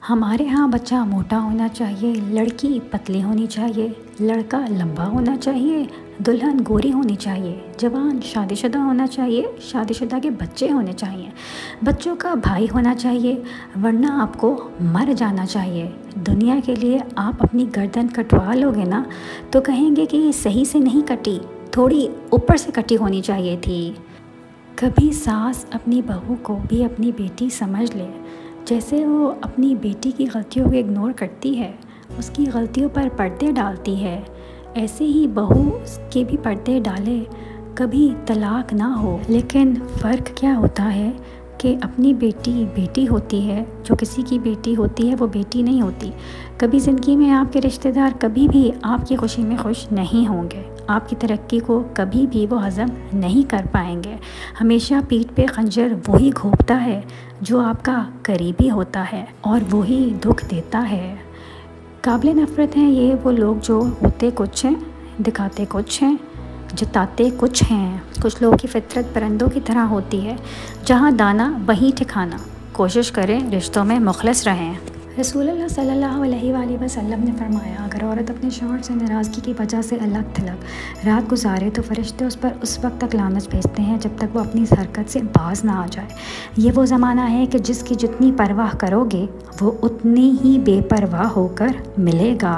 हमारे यहाँ बच्चा मोटा होना चाहिए, लड़की पतली होनी चाहिए, लड़का लंबा होना चाहिए, दुल्हन गोरी होनी चाहिए, जवान शादीशुदा होना चाहिए, शादीशुदा के बच्चे होने चाहिए, बच्चों का भाई होना चाहिए, वरना आपको मर जाना चाहिए। दुनिया के लिए आप अपनी गर्दन कटवा लोगे ना तो कहेंगे कि सही से नहीं कटी, थोड़ी ऊपर से कटी होनी चाहिए थी। कभी सास अपनी बहू को भी अपनी बेटी समझ ले। जैसे वो अपनी बेटी की गलतियों को इग्नोर करती है, उसकी गलतियों पर पर्दे डालती है, ऐसे ही बहू के भी पर्दे डाले। कभी तलाक ना हो, लेकिन फ़र्क क्या होता है कि अपनी बेटी बेटी होती है, जो किसी की बेटी होती है वो बेटी नहीं होती। कभी ज़िंदगी में आपके रिश्तेदार कभी भी आपकी खुशी में खुश नहीं होंगे, आपकी तरक्की को कभी भी वो हज़म नहीं कर पाएंगे। हमेशा पीठ पे खंजर वही घोंपता है जो आपका करीबी होता है और वही दुख देता है। काबिल नफ़रत हैं ये वो लोग जो होते कुछ हैं, दिखाते कुछ हैं, जताते कुछ हैं। कुछ लोगों की फितरत परिंदों की तरह होती है, जहाँ दाना वहीं ठिकाना। कोशिश करें रिश्तों में मुखलिस रहें। रसूलुल्लाह सल्लल्लाहु अलैहि वसल्लम ने फरमाया, अगर औरत अपने शौहर से नाराज़गी की वजह से अलग थलग रात गुजारे तो फरिश्ते उस पर उस वक्त तक लानत भेजते हैं जब तक वो अपनी इस हरकत से बाज ना आ जाए। ये वो ज़माना है कि जिसकी जितनी परवाह करोगे वो उतनी ही बेपरवाह होकर मिलेगा।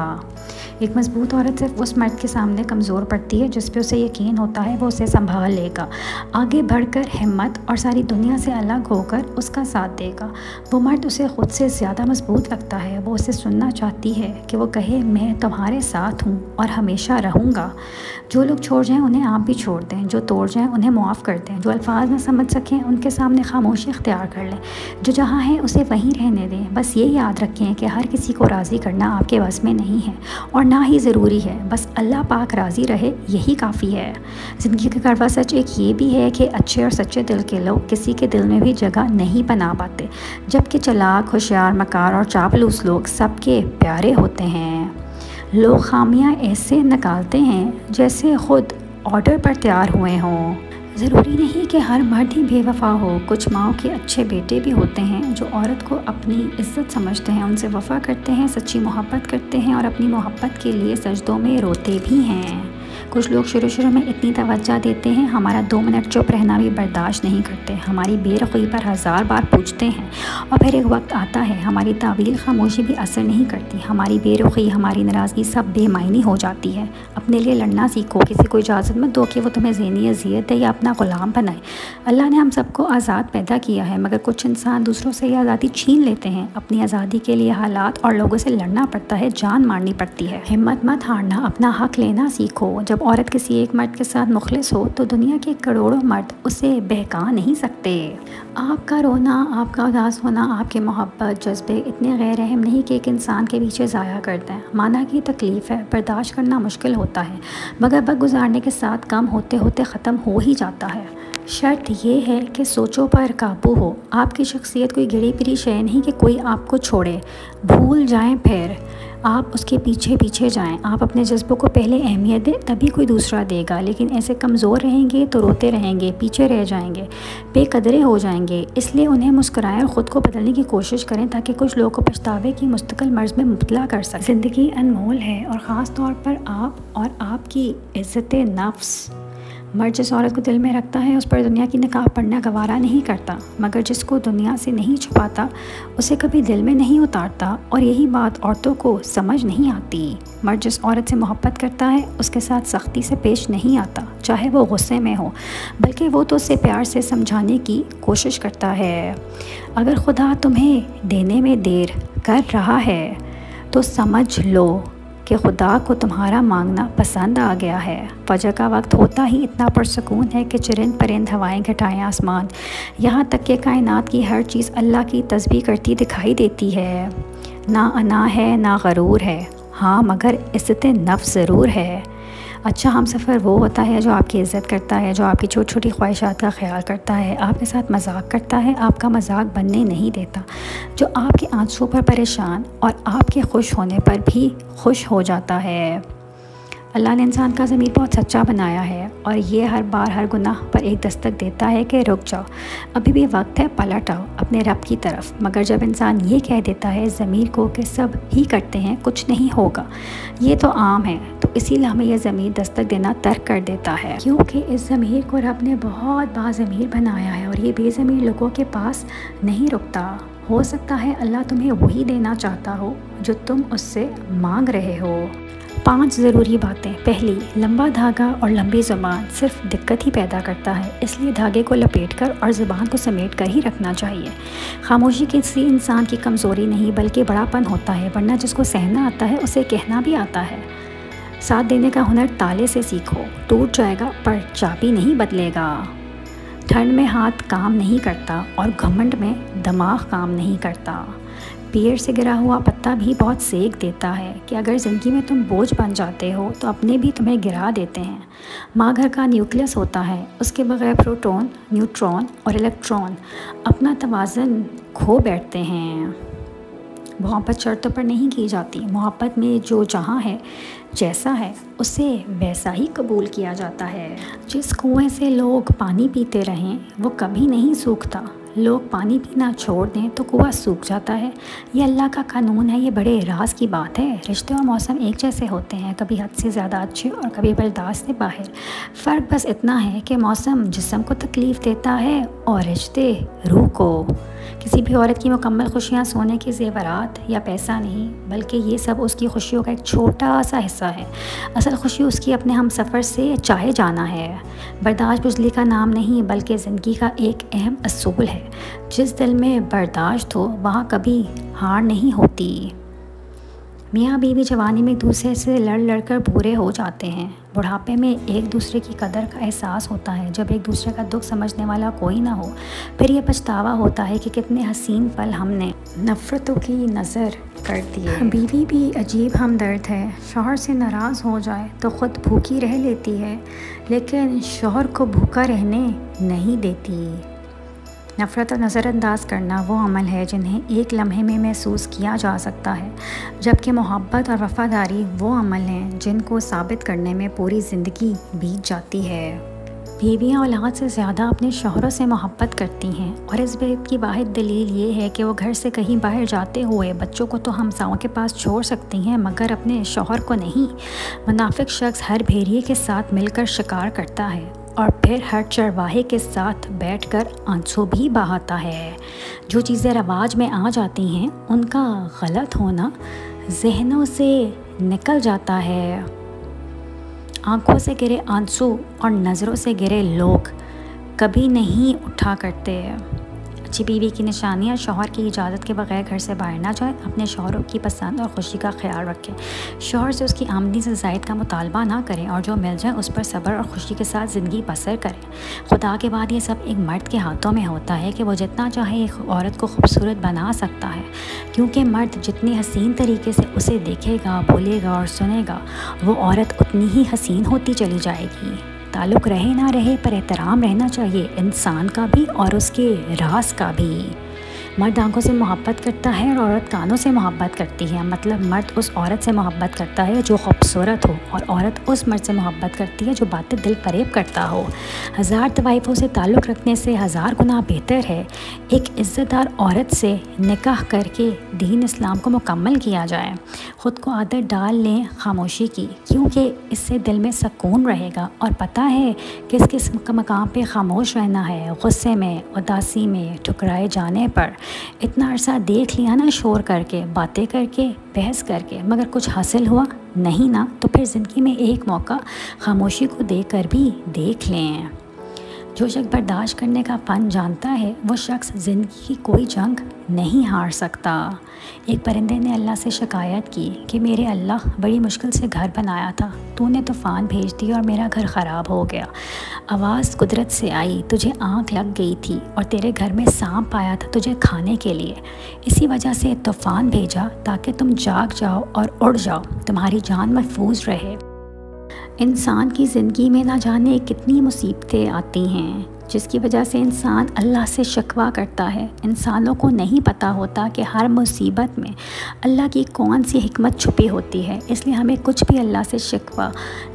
एक मजबूत औरत सिर्फ उस मर्द के सामने कमज़ोर पड़ती है जिस पे उसे यकीन होता है वो उसे संभाल लेगा, आगे बढ़कर हिम्मत और सारी दुनिया से अलग होकर उसका साथ देगा। वो मर्द उसे ख़ुद से ज़्यादा मजबूत लगता है। वो उसे सुनना चाहती है कि वो कहे, मैं तुम्हारे साथ हूँ और हमेशा रहूँगा। जो लोग छोड़ जाएँ उन्हें आप भी छोड़ दें, जो तोड़ जाएँ उन्हें मुआफ़ कर दें, जो अल्फाज न समझ सकें उनके सामने खामोशी इख्तियार कर लें, जो जहाँ है उसे वहीं रहने दें। बस ये याद रखें कि हर किसी को राज़ी करना आपके बस में नहीं है और ना ही ज़रूरी है। बस अल्लाह पाक राज़ी रहे यही काफ़ी है। ज़िंदगी का कड़वा सच एक ये भी है कि अच्छे और सच्चे दिल के लोग किसी के दिल में भी जगह नहीं बना पाते, जबकि चालाक, होशियार, मकार और चापलूस लोग सबके प्यारे होते हैं। लोग खामियां ऐसे निकालते हैं जैसे ख़ुद ऑर्डर पर तैयार हुए हों। ज़रूरी नहीं कि हर मर्द ही बेवफा हो। कुछ माओं के अच्छे बेटे भी होते हैं जो औरत को अपनी इज्जत समझते हैं, उनसे वफ़ा करते हैं, सच्ची मोहब्बत करते हैं और अपनी मोहब्बत के लिए सजदों में रोते भी हैं। कुछ लोग शुरू में इतनी तवज्जो देते हैं, हमारा 2 मिनट चुप रहना भी बर्दाश्त नहीं करते, हमारी बेरुखी पर 1000 बार पूछते हैं और फिर एक वक्त आता है हमारी तावील खामोशी भी असर नहीं करती। हमारी बेरुखी, हमारी नाराज़गी सब बेमायनी हो जाती है। अपने लिए लड़ना सीखो। किसी को इजाज़त मत दो कि वो तुम्हें ज़हनी अज़ियत दे या अपना ग़ुलाम बनाए। अल्लाह ने हम सबको आज़ाद पैदा किया है, मगर कुछ इंसान दूसरों से ये आज़ादी छीन लेते हैं। अपनी आज़ादी के लिए हालात और लोगों से लड़ना पड़ता है, जान मारनी पड़ती है। हिम्मत मत हारना, अपना हक़ लेना सीखो। जब औरत किसी एक मर्द के साथ मुखलिस हो तो दुनिया के करोड़ों मर्द उसे बहका नहीं सकते। आपका रोना, आपका उदास होना, आपके मोहब्बत जज्बे इतने गैर रहम नहीं कि एक इंसान के पीछे ज़ाया कर दें। माना कि तकलीफ़ है, बर्दाश्त करना मुश्किल होता है, मगर वक्त गुजारने के साथ कम होते होते ख़त्म हो ही जाता है। शर्त ये है कि सोचों पर काबू हो। आपकी शख्सियत कोई गिरी पिरी शय नहीं कि कोई आपको छोड़े, भूल जाएं फिर आप उसके पीछे पीछे जाएं। आप अपने जज्बों को पहले अहमियत दें, तभी कोई दूसरा देगा। लेकिन ऐसे कमज़ोर रहेंगे तो रोते रहेंगे, पीछे रह जाएंगे, बेकदरे हो जाएंगे। इसलिए उन्हें मुस्कुराएं और ख़ुद को बदलने की कोशिश करें ताकि कुछ लोगों को पछतावे की मुस्तकिल मर्ज़ में मुब्तला कर सकें। ज़िंदगी अनमोल है और ख़ास तौर पर आप और आपकी इज़्ज़त नफ्स। मर्द जिस औरत को दिल में रखता है उस पर दुनिया की निकाह पढ़ना गवारा नहीं करता, मगर जिसको दुनिया से नहीं छुपाता उसे कभी दिल में नहीं उतारता। और यही बात औरतों को समझ नहीं आती। मर्द जिस औरत से मोहब्बत करता है उसके साथ सख्ती से पेश नहीं आता, चाहे वो गुस्से में हो, बल्कि वो तो उसे प्यार से समझाने की कोशिश करता है। अगर खुदा तुम्हें देने में देर कर रहा है तो समझ लो कि खुदा को तुम्हारा मांगना पसंद आ गया है। फजर का वक्त होता ही इतना पुरसकून है कि चरिंद परिंद हवाएं घटाएं आसमान, यहाँ तक कि कायनात की हर चीज़ अल्लाह की तस्बीह करती दिखाई देती है। ना अना है ना गरूर है, हाँ मगर इज़्ज़त नफ्स ज़रूर है। अच्छा हम सफ़र वो होता है जो आपकी इज़्ज़त करता है, जो आपकी छोटी छोटी ख्वाहिशात का ख्याल करता है, आपके साथ मजाक करता है, आपका मजाक बनने नहीं देता, जो आपके आंसुओं पर परेशान और आपके खुश होने पर भी खुश हो जाता है। अल्लाह ने इंसान का ज़मीर बहुत सच्चा बनाया है और ये हर बार हर गुनाह पर एक दस्तक देता है कि रुक जाओ, अभी भी वक्त है, पलट आओ अपने रब की तरफ। मगर जब इंसान ये कह देता है ज़मीर को कि सब ही करते हैं, कुछ नहीं होगा, ये तो आम है, तो इसी लम्हे यह ज़मीर दस्तक देना तर्क कर देता है, क्योंकि इस ज़मीर को रब ने बहुत बाज़मीर बनाया है और ये बेज़मीर लोगों के पास नहीं रुकता। हो सकता है अल्लाह तुम्हें वही देना चाहता हो जो तुम उससे मांग रहे हो। 5 ज़रूरी बातें। पहली, लंबा धागा और लंबी ज़ुबान सिर्फ दिक्कत ही पैदा करता है, इसलिए धागे को लपेट कर और ज़ुबान को समेट कर ही रखना चाहिए। खामोशी किसी इंसान की कमज़ोरी नहीं बल्कि बड़ापन होता है, वरना जिसको सहना आता है उसे कहना भी आता है। साथ देने का हुनर ताले से सीखो, टूट जाएगा पर चाबी नहीं बदलेगा। ठंड में हाथ काम नहीं करता और घमंड में दिमाग काम नहीं करता। पेड़ से गिरा हुआ पत्ता भी बहुत सेक देता है कि अगर ज़िंदगी में तुम बोझ बन जाते हो तो अपने भी तुम्हें गिरा देते हैं। माँ घर का न्यूक्लियस होता है, उसके बगैर प्रोटॉन, न्यूट्रॉन और इलेक्ट्रॉन अपना तवाज़ुन खो बैठते हैं। मोहब्बत शर्तों पर नहीं की जाती, मोहब्बत में जो जहाँ है, जैसा है, उसे वैसा ही कबूल किया जाता है। जिस कुएं से लोग पानी पीते रहें वो कभी नहीं सूखता, लोग पानी पीना छोड़ दें तो कुआं सूख जाता है। ये अल्लाह का कानून है, ये बड़े राज की बात है। रिश्ते और मौसम एक जैसे होते हैं, कभी हद से ज़्यादा अच्छे और कभी बर्दाश्त से बाहर। फ़र्क बस इतना है कि मौसम जिस्म को तकलीफ़ देता है और रिश्ते रूह को। किसी भी औरत की मुकम्मल खुशियाँ सोने के ज़ेवरात या पैसा नहीं, बल्कि ये सब उसकी खुशियों का एक छोटा सा हिस्सा है। असल खुशी उसकी अपने हम सफ़र से चाहे जाना है। बर्दाश्त बुज़दिली का नाम नहीं बल्कि ज़िंदगी का एक अहम असूल है। जिस दिल में बर्दाश्त हो वहाँ कभी हार नहीं होती। मियाँ बीवी जवानी में एक दूसरे से लड़ लड़ कर बूढ़े हो जाते हैं, बुढ़ापे में एक दूसरे की कदर का एहसास होता है। जब एक दूसरे का दुख समझने वाला कोई ना हो, फिर ये पछतावा होता है कि कितने हसीन पल हमने नफ़रतों की नज़र कर दिए। बीवी भी अजीब हमदर्द है, शौहर से नाराज़ हो जाए तो ख़ुद भूखी रह लेती है, लेकिन शौहर को भूखा रहने नहीं देती। नफ़रत और नज़रअंदाज करना वो अमल है जिन्हें एक लम्हे में महसूस किया जा सकता है, जबकि मोहब्बत और वफ़ादारी वो अमल हैं जिनको साबित करने में पूरी ज़िंदगी बीत जाती है। बीवियाँ औलाद से ज़्यादा अपने शौहरों से मोहब्बत करती हैं और इस बात की वाहिद दलील ये है कि वो घर से कहीं बाहर जाते हुए बच्चों को तो हमसाओं के पास छोड़ सकती हैं मगर अपने शौहर को नहीं। मुनाफिक शख्स हर भेड़िए के साथ मिलकर शिकार करता है और फिर हर चरवाहे के साथ बैठकर आंसू भी बहाता है। जो चीज़ें रवाज में आ जाती हैं उनका गलत होना जहनों से निकल जाता है। आंखों से गिरे आंसू और नज़रों से गिरे लोग कभी नहीं उठा करते। अच्छी बीवी की निशानियाँ शौहर की इजाज़त के बगैर घर से बाहर ना जाए, अपने शौहरों की पसंद और खुशी का ख्याल रखें, शौहर से उसकी आमदनी से ज़ायद का मुतालबा ना करें और जो मिल जाए उस पर सब्र और खुशी के साथ ज़िंदगी बसर करें। खुदा के बाद ये सब एक मर्द के हाथों में होता है कि वो जितना चाहे एक औरत को खूबसूरत बना सकता है, क्योंकि मर्द जितनी हसीन तरीके से उसे देखेगा, बोलेगा और सुनेगा, वो औरत उतनी ही हसीन होती चली जाएगी। ताल्लुक़ रहे ना रहे पर एहतराम रहना चाहिए, इंसान का भी और उसके राज का भी। मर्द आंखों से मोहब्बत करता है और औरत कानों से मोहब्बत करती है। मतलब मर्द उस औरत से मोहब्बत करता है जो खूबसूरत हो और औरत उस मर्द से मोहब्बत करती है जो बातें दिल फरेब करता हो। 1000 तवाइफ़ों से ताल्लुक़ रखने से 1000 गुना बेहतर है एक इज़्ज़तदार औरत से निकाह करके दीन इस्लाम को मुकम्मल किया जाए। ख़ुद को आदत डाल लें खामोशी की, क्योंकि इससे दिल में सुकून रहेगा और पता है किस किस मकाम पे खामोश रहना है। गुस्से में, उदासी में, ठुकराए जाने पर। इतना अरसा देख लिया ना शोर करके, बातें करके, बहस करके, मगर कुछ हासिल हुआ नहीं ना, तो फिर ज़िंदगी में एक मौका खामोशी को देकर भी देख लें। जो शख्स बर्दाश्त करने का फ़न जानता है वो शख्स ज़िंदगी की कोई जंग नहीं हार सकता। एक परिंदे ने अल्लाह से शिकायत की कि मेरे अल्लाह, बड़ी मुश्किल से घर बनाया था, तूने तूफ़ान भेज दिया और मेरा घर ख़राब हो गया। आवाज़ कुदरत से आई, तुझे आँख लग गई थी और तेरे घर में सांप आया था तुझे खाने के लिए। इसी वजह से तूफ़ान भेजा ताकि तुम जाग जाओ और उड़ जाओ, तुम्हारी जान महफूज रहे। इंसान की ज़िंदगी में ना जाने कितनी मुसीबतें आती हैं, जिसकी वजह से इंसान अल्लाह से शिकवा करता है। इंसानों को नहीं पता होता कि हर मुसीबत में अल्लाह की कौन सी हिकमत छुपी होती है। इसलिए हमें कुछ भी अल्लाह से शिकवा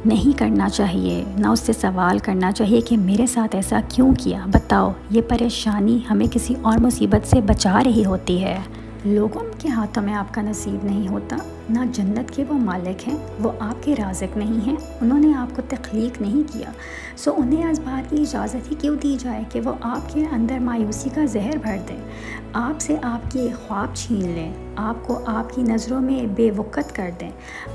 नहीं करना चाहिए, ना उससे सवाल करना चाहिए कि मेरे साथ ऐसा क्यों किया। बताओ, ये परेशानी हमें किसी और मुसीबत से बचा रही होती है। लोगों के हाथों में आपका नसीब नहीं होता, ना जन्नत के वो मालिक हैं, वो आपके राज़िक नहीं हैं, उन्होंने आपको तख्लीक नहीं किया। सो उन्हें इस बात की इजाज़त ही क्यों दी जाए कि वो आपके अंदर मायूसी का जहर भर दें, आपसे आपके ख्वाब छीन लें, आपको आपकी नज़रों में बेवक़्त कर दें।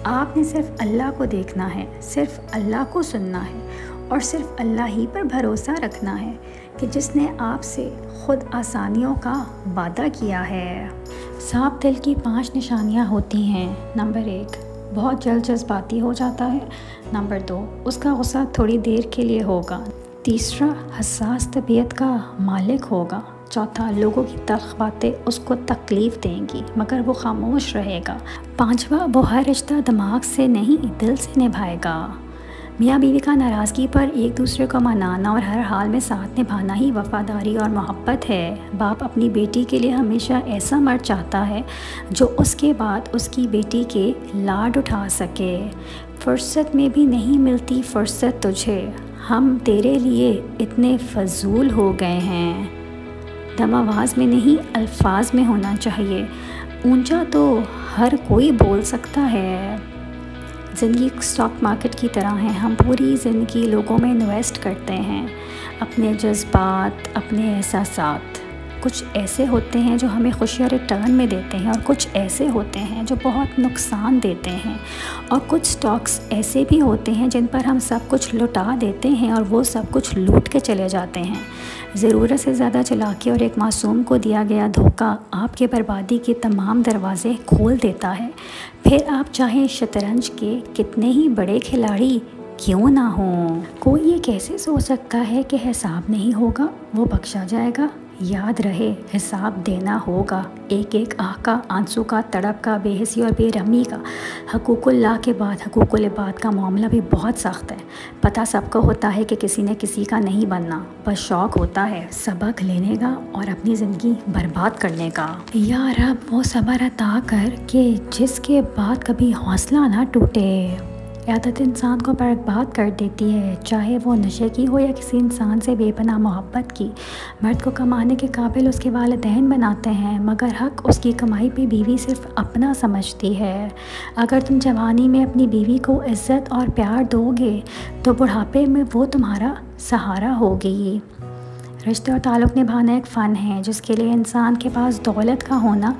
आपने सिर्फ़ अल्लाह को देखना है, सिर्फ़ अल्लाह को सुनना है और सिर्फ़ अल्लाह ही पर भरोसा रखना है कि जिसने आपसे ख़ुद आसानियों का वादा किया है। साफ दिल की 5 निशानियाँ होती हैं। नंबर 1, बहुत जल्द जज्बाती हो जाता है। नंबर 2, उसका गुस्सा थोड़ी देर के लिए होगा। तीसरा, हसास तबीयत का मालिक होगा। चौथा, लोगों की तल्ख़ बातें उसको तकलीफ़ देंगी मगर वो खामोश रहेगा। पाँचवा, वो हर रिश्ता दिमाग से नहीं दिल से निभाएगा। मियाँ बीवी का नाराज़गी पर एक दूसरे को मनाना और हर हाल में साथ निभाना ही वफ़ादारी और मोहब्बत है। बाप अपनी बेटी के लिए हमेशा ऐसा मर्द चाहता है जो उसके बाद उसकी बेटी के लाड उठा सके। फ़ुर्सत में भी नहीं मिलती फ़ुर्सत तुझे, हम तेरे लिए इतने फ़जूल हो गए हैं। दम आवाज़ में नहीं अल्फाज में होना चाहिए। ऊंचा तो हर कोई बोल सकता है। ज़िंदगी स्टॉक मार्केट की तरह है, हम पूरी ज़िंदगी लोगों में इन्वेस्ट करते हैं, अपने जज्बात, अपने एहसासात। कुछ ऐसे होते हैं जो हमें खुशियाँ रिटर्न में देते हैं और कुछ ऐसे होते हैं जो बहुत नुकसान देते हैं और कुछ स्टॉक्स ऐसे भी होते हैं जिन पर हम सब कुछ लुटा देते हैं और वो सब कुछ लूट के चले जाते हैं। ज़रूरत से ज़्यादा चालाकी और एक मासूम को दिया गया धोखा आपके बर्बादी के तमाम दरवाज़े खोल देता है। फिर आप चाहे शतरंज के कितने ही बड़े खिलाड़ी क्यों ना हों। कोई ये कैसे सोच सकता है कि हिसाब नहीं होगा, वो बख्शा जाएगा। याद रहे, हिसाब देना होगा। एक एक आह का, आंसू का, तड़प का, बेहिसी और बेरहमी का। हकूकुल्लाह के बाद हकूकुल इबाद का मामला भी बहुत सख्त है। पता सबको होता है कि किसी ने किसी का नहीं बनना, बस शौक़ होता है सबक लेने का और अपनी ज़िंदगी बर्बाद करने का। या रब, वो सब्र अता कर कि जिसके बाद कभी हौसला ना टूटे। आदत इंसान को बर्बाद कर देती है, चाहे वो नशे की हो या किसी इंसान से बेपनाह मोहब्बत की। मर्द को कमाने के काबिल उसके वालिदैन बनाते हैं मगर हक उसकी कमाई पे बीवी सिर्फ अपना समझती है। अगर तुम जवानी में अपनी बीवी को इज़्ज़त और प्यार दोगे तो बुढ़ापे में वो तुम्हारा सहारा होगी। रिश्ते और ताल्लुक़ निभाना एक फ़न है जिसके लिए इंसान के पास दौलत का होना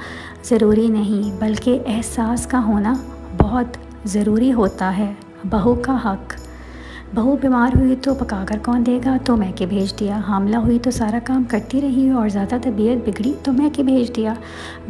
ज़रूरी नहीं बल्कि एहसास का होना बहुत ज़रूरी होता है। बहू का हक। बहू बीमार हुई तो पकाकर कौन देगा, तो मैके भेज दिया। हामला हुई तो सारा काम करती रही और ज़्यादा तबीयत बिगड़ी तो मैके भेज दिया।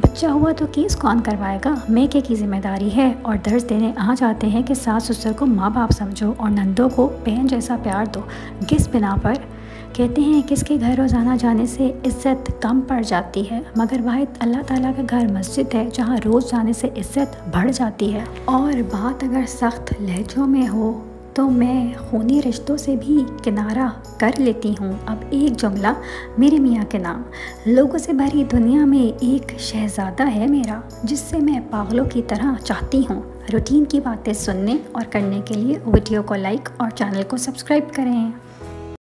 बच्चा हुआ तो केस कौन करवाएगा, मैके की ज़िम्मेदारी है। और दर्ज देने आ जाते हैं कि सास ससुर को माँ बाप समझो और नंदों को बहन जैसा प्यार दो। किस बिना पर? कहते हैं किसके घर रोज़ाना जाने से इज़्ज़त कम पड़ जाती है, मगर वाहिद अल्लाह ताला का घर मस्जिद है जहाँ रोज़ जाने से इज़्ज़त बढ़ जाती है। और बात अगर सख्त लहजों में हो तो मैं खूनी रिश्तों से भी किनारा कर लेती हूँ। अब एक जुमला मेरे मियाँ के नाम। लोगों से भरी दुनिया में एक शहज़ादा है मेरा, जिससे मैं पागलों की तरह चाहती हूँ। रूटीन की बातें सुनने और करने के लिए वीडियो को लाइक और चैनल को सब्सक्राइब करें।